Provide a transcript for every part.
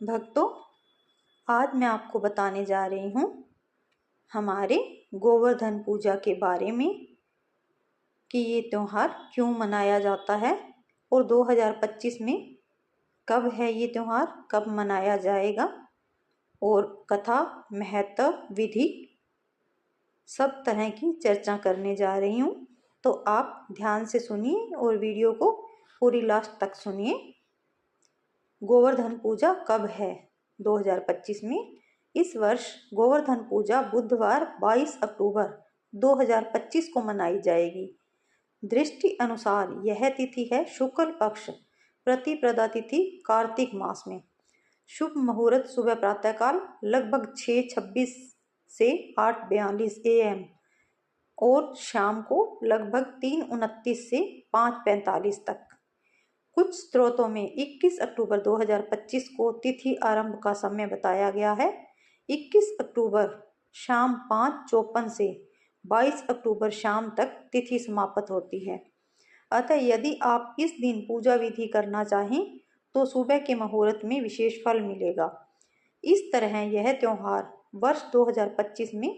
भक्तों, आज मैं आपको बताने जा रही हूँ हमारे गोवर्धन पूजा के बारे में कि ये त्यौहार क्यों मनाया जाता है और 2025 में कब है ये त्यौहार, कब मनाया जाएगा और कथा, महत्व, विधि सब तरह की चर्चा करने जा रही हूँ। तो आप ध्यान से सुनिए और वीडियो को पूरी लास्ट तक सुनिए। गोवर्धन पूजा कब है 2025 में? इस वर्ष गोवर्धन पूजा बुधवार 22 अक्टूबर 2025 को मनाई जाएगी। दृष्टि अनुसार यह तिथि है शुक्ल पक्ष प्रतिपदा तिथि कार्तिक मास में। शुभ मुहूर्त सुबह प्रातःकाल लगभग 6:26 से 8:42 AM और शाम को लगभग 3:29 से 5:45 तक। कुछ स्रोतों में 21 अक्टूबर 2025 को तिथि आरंभ का समय बताया गया है। 21 अक्टूबर शाम 5:54 से 22 अक्टूबर शाम तक तिथि समाप्त होती है। अतः यदि आप इस दिन पूजा विधि करना चाहें तो सुबह के मुहूर्त में विशेष फल मिलेगा। इस तरह यह त्यौहार वर्ष 2025 में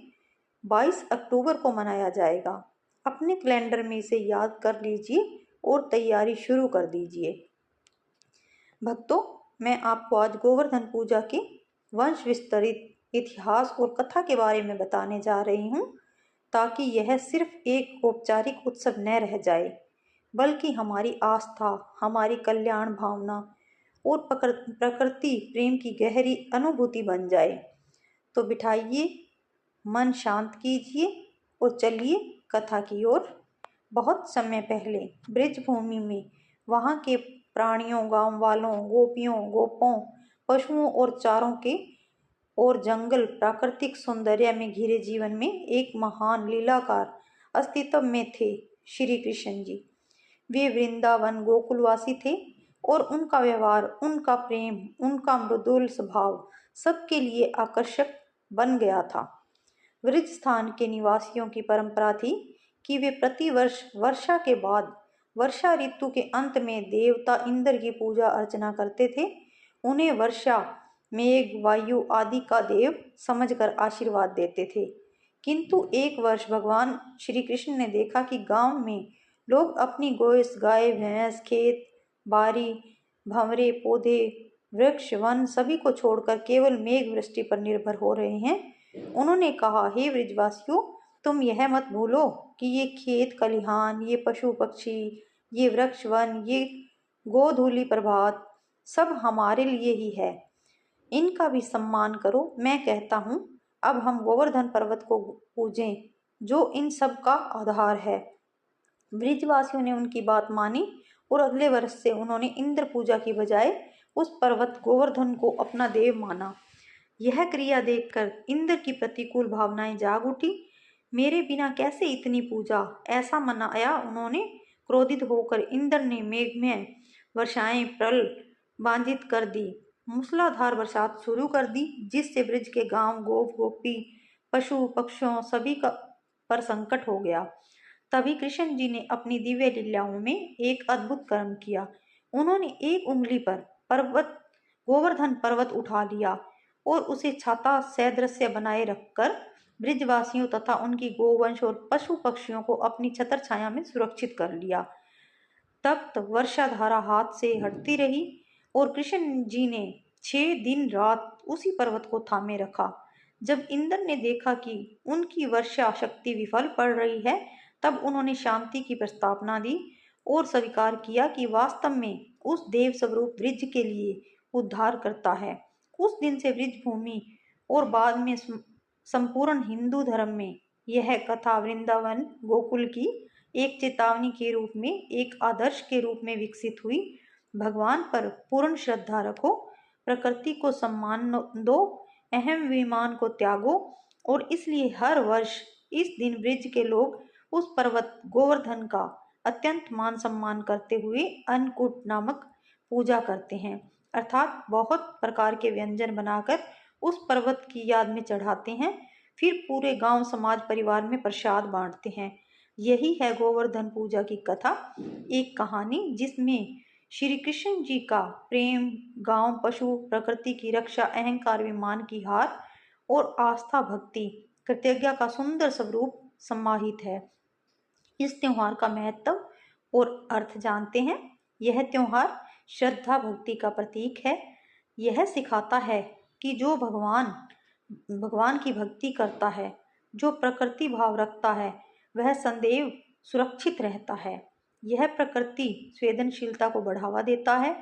22 अक्टूबर को मनाया जाएगा। अपने कैलेंडर में इसे याद कर लीजिए और तैयारी शुरू कर दीजिए। भक्तों, मैं आपको आज गोवर्धन पूजा के वंश विस्तरित इतिहास और कथा के बारे में बताने जा रही हूँ, ताकि यह सिर्फ एक औपचारिक उत्सव न रह जाए, बल्कि हमारी आस्था, हमारी कल्याण भावना और प्रकृति प्रेम की गहरी अनुभूति बन जाए। तो बिठाइए, मन शांत कीजिए और चलिए कथा की ओर। बहुत समय पहले ब्रजभूमि में वहाँ के प्राणियों, गांव वालों, गोपियों, गोपों, पशुओं और चारों के और जंगल प्राकृतिक सौंदर्य में घिरे जीवन में एक महान लीलाकार अस्तित्व में थे श्री कृष्ण जी। वे वृंदावन गोकुलवासी थे और उनका व्यवहार, उनका प्रेम, उनका मृदुल स्वभाव सबके लिए आकर्षक बन गया था। ब्रज स्थान के निवासियों की परंपरा थी कि वे प्रतिवर्ष वर्षा के बाद वर्षा ऋतु के अंत में देवता इंद्र की पूजा अर्चना करते थे। उन्हें वर्षा, मेघ, वायु आदि का देव समझकर आशीर्वाद देते थे। किंतु एक वर्ष भगवान श्री कृष्ण ने देखा कि गांव में लोग अपनी गोश, गाय, भैंस, खेत, बारी, भंवरे, पौधे, वृक्ष, वन सभी को छोड़कर केवल मेघ वृष्टि पर निर्भर हो रहे हैं। उन्होंने कहा, हे ब्रजवासियों, तुम यह मत भूलो कि ये खेत खलिहान, ये पशु पक्षी, ये वृक्ष वन, ये गोधूलि प्रभात सब हमारे लिए ही है। इनका भी सम्मान करो। मैं कहता हूँ, अब हम गोवर्धन पर्वत को पूजें जो इन सब का आधार है। ब्रजवासियों ने उनकी बात मानी और अगले वर्ष से उन्होंने इंद्र पूजा की बजाय उस पर्वत गोवर्धन को अपना देव माना। यह क्रिया देखकर इंद्र की प्रतिकूल भावनाएं जाग उठी। मेरे बिना कैसे इतनी पूजा, ऐसा मनाया उन्होंने। क्रोधित होकर इंद्र ने मेघमय वर्षाएं बांधित कर दी, मूसलाधार बरसात शुरू कर दी, जिससे ब्रज के गांव, गोप गोपी, पशु पक्षियों सभी का पर संकट हो गया। तभी कृष्ण जी ने अपनी दिव्य लीलाओं में एक अद्भुत कर्म किया। उन्होंने एक उंगली पर पर्वत गोवर्धन पर्वत उठा लिया और उसे छाता सदृश्य बनाए रखकर ब्रजवासियों तथा उनकी गोवंश और पशु पक्षियों को अपनी छत्र छाया में सुरक्षित कर लिया। तब वर्षा धारा हाथ से हटती रही और कृष्ण जी ने 6 दिन रात उसी पर्वत को थामे रखा। जब इंद्र ने देखा कि उनकी वर्षा शक्ति विफल पड़ रही है, तब उन्होंने शांति की प्रस्तावना दी और स्वीकार किया कि वास्तव में उस देव स्वरूप ब्रज के लिए उद्धार करता है। उस दिन से ब्रज भूमि और बाद में संपूर्ण हिंदू धर्म में यह कथा वृंदावन गोकुल की एक चेतावनी के रूप में, एक आदर्श के रूप में विकसित हुई। भगवान पर पूर्ण श्रद्धा रखो, प्रकृति को सम्मान दो, अहम विमान को त्यागो और इसलिए हर वर्ष इस दिन ब्रज के लोग उस पर्वत गोवर्धन का अत्यंत मान सम्मान करते हुए अन्नकूट नामक पूजा करते हैं, अर्थात बहुत प्रकार के व्यंजन बनाकर उस पर्वत की याद में चढ़ाते हैं। फिर पूरे गांव, समाज, परिवार में प्रसाद बांटते हैं। यही है गोवर्धन पूजा की कथा, एक कहानी जिसमें श्री कृष्ण जी का प्रेम, गांव, पशु, प्रकृति की रक्षा, अहंकार, विमान की हार और आस्था, भक्ति, कृतज्ञता का सुंदर स्वरूप समाहित है। इस त्योहार का महत्व और अर्थ जानते हैं। यह त्योहार श्रद्धा भक्ति का प्रतीक है। यह सिखाता है कि जो भगवान की भक्ति करता है, जो प्रकृति भाव रखता है, वह सदैव सुरक्षित रहता है। यह प्रकृति संवेदनशीलता को बढ़ावा देता है।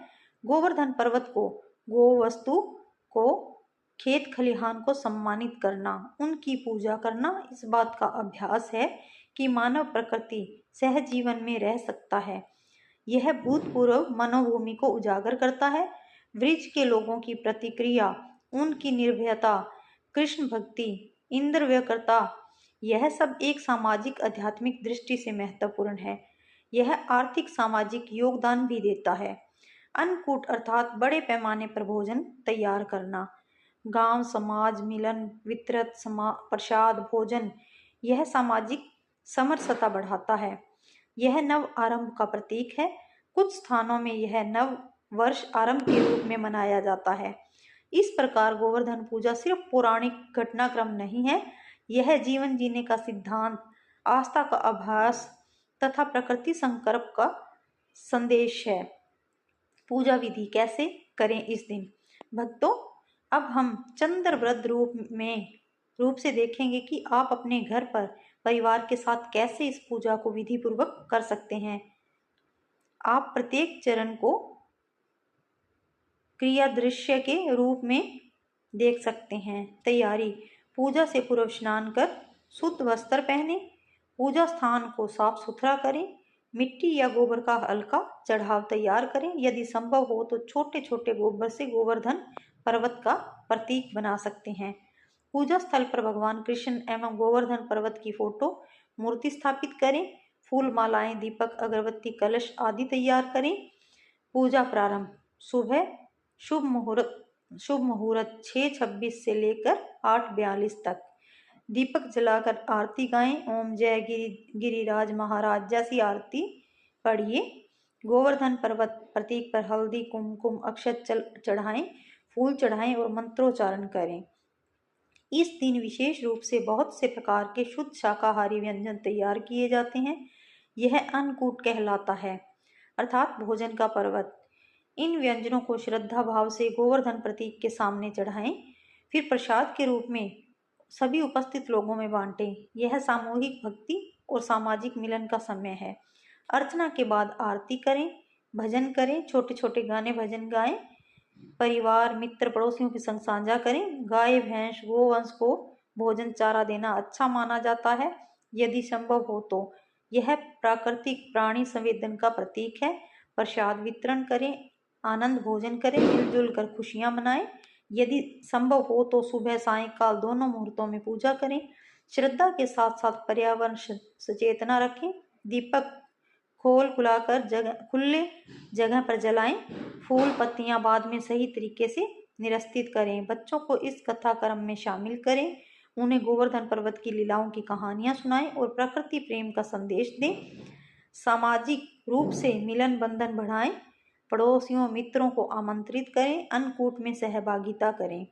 गोवर्धन पर्वत को, गो वस्तु को, खेत खलिहान को सम्मानित करना, उनकी पूजा करना इस बात का अभ्यास है कि मानव प्रकृति सहजीवन में रह सकता है। यह भूतपूर्व मनोभूमि को उजागर करता है। वृक्ष के लोगों की प्रतिक्रिया, उनकी निर्भयता, कृष्ण भक्ति, इंद्र व्यक्रता, यह सब एक सामाजिक आध्यात्मिक दृष्टि से महत्वपूर्ण है। यह आर्थिक सामाजिक योगदान भी देता है। अन्नकूट अर्थात बड़े पैमाने पर भोजन तैयार करना, गांव समाज मिलन, वितरित प्रसाद भोजन, यह सामाजिक समरसता बढ़ाता है। यह नव आरंभ का प्रतीक है। कुछ स्थानों में यह नव वर्ष आरंभ के रूप में मनाया जाता है। इस प्रकार गोवर्धन पूजा सिर्फ पौराणिक घटनाक्रम नहीं है, यह जीवन जीने का सिद्धांत, आस्था का आभास तथा प्रकृति संकल्प का संदेश है। पूजा विधि कैसे करें इस दिन? भक्तों, अब हम चंद्र व्रत रूप से देखेंगे कि आप अपने घर पर परिवार के साथ कैसे इस पूजा को विधि पूर्वक कर सकते हैं। आप प्रत्येक चरण को क्रिया दृश्य के रूप में देख सकते हैं। तैयारी: पूजा से पूर्व स्नान कर शुद्ध वस्त्र पहने, पूजा स्थान को साफ सुथरा करें, मिट्टी या गोबर का हल्का चढ़ाव तैयार करें। यदि संभव हो तो छोटे छोटे गोबर से गोवर्धन पर्वत का प्रतीक बना सकते हैं। पूजा स्थल पर भगवान कृष्ण एवं गोवर्धन पर्वत की फोटो मूर्ति स्थापित करें। फूल मालाएं, दीपक, अगरबत्ती, कलश आदि तैयार करें। पूजा प्रारंभ: सुबह शुभ मुहूर्त 6:26 से लेकर 8:42 तक। दीपक जलाकर आरती गाएं। ओम जय गिरिराज महाराज जैसी आरती पढ़िए। गोवर्धन पर्वत प्रतीक पर हल्दी, कुमकुम, अक्षत चढ़ाएं, फूल चढ़ाएं और मंत्रोच्चारण करें। इस दिन विशेष रूप से बहुत से प्रकार के शुद्ध शाकाहारी व्यंजन तैयार किए जाते हैं। यह अन्नकूट कहलाता है, अर्थात भोजन का पर्वत। इन व्यंजनों को श्रद्धा भाव से गोवर्धन प्रतीक के सामने चढ़ाएं, फिर प्रसाद के रूप में सभी उपस्थित लोगों में बांटें। यह सामूहिक भक्ति और सामाजिक मिलन का समय है। अर्चना के बाद आरती करें, भजन करें, छोटे छोटे गाने भजन गाएं, परिवार, मित्र, पड़ोसियों के संग साझा करें। गाय, भैंस, गोवंश को भोजन चारा देना अच्छा माना जाता है। यदि संभव हो तो यह प्राकृतिक प्राणी संवेदन का प्रतीक है। प्रसाद वितरण करें, आनंद भोजन करें, मिलजुल कर खुशियां मनाएं। यदि संभव हो तो सुबह सायंकाल दोनों मुहूर्तों में पूजा करें। श्रद्धा के साथ साथ पर्यावरण सचेतना रखें। दीपक खुलाकर खुले जगह पर जलाएं। फूल पत्तियां बाद में सही तरीके से निरस्तित करें। बच्चों को इस कथा क्रम में शामिल करें। उन्हें गोवर्धन पर्वत की लीलाओं की कहानियां सुनाएं और प्रकृति प्रेम का संदेश दें। सामाजिक रूप से मिलन बंधन बढ़ाएं। पड़ोसियों, मित्रों को आमंत्रित करें। अन्नकूट में सहभागिता करें।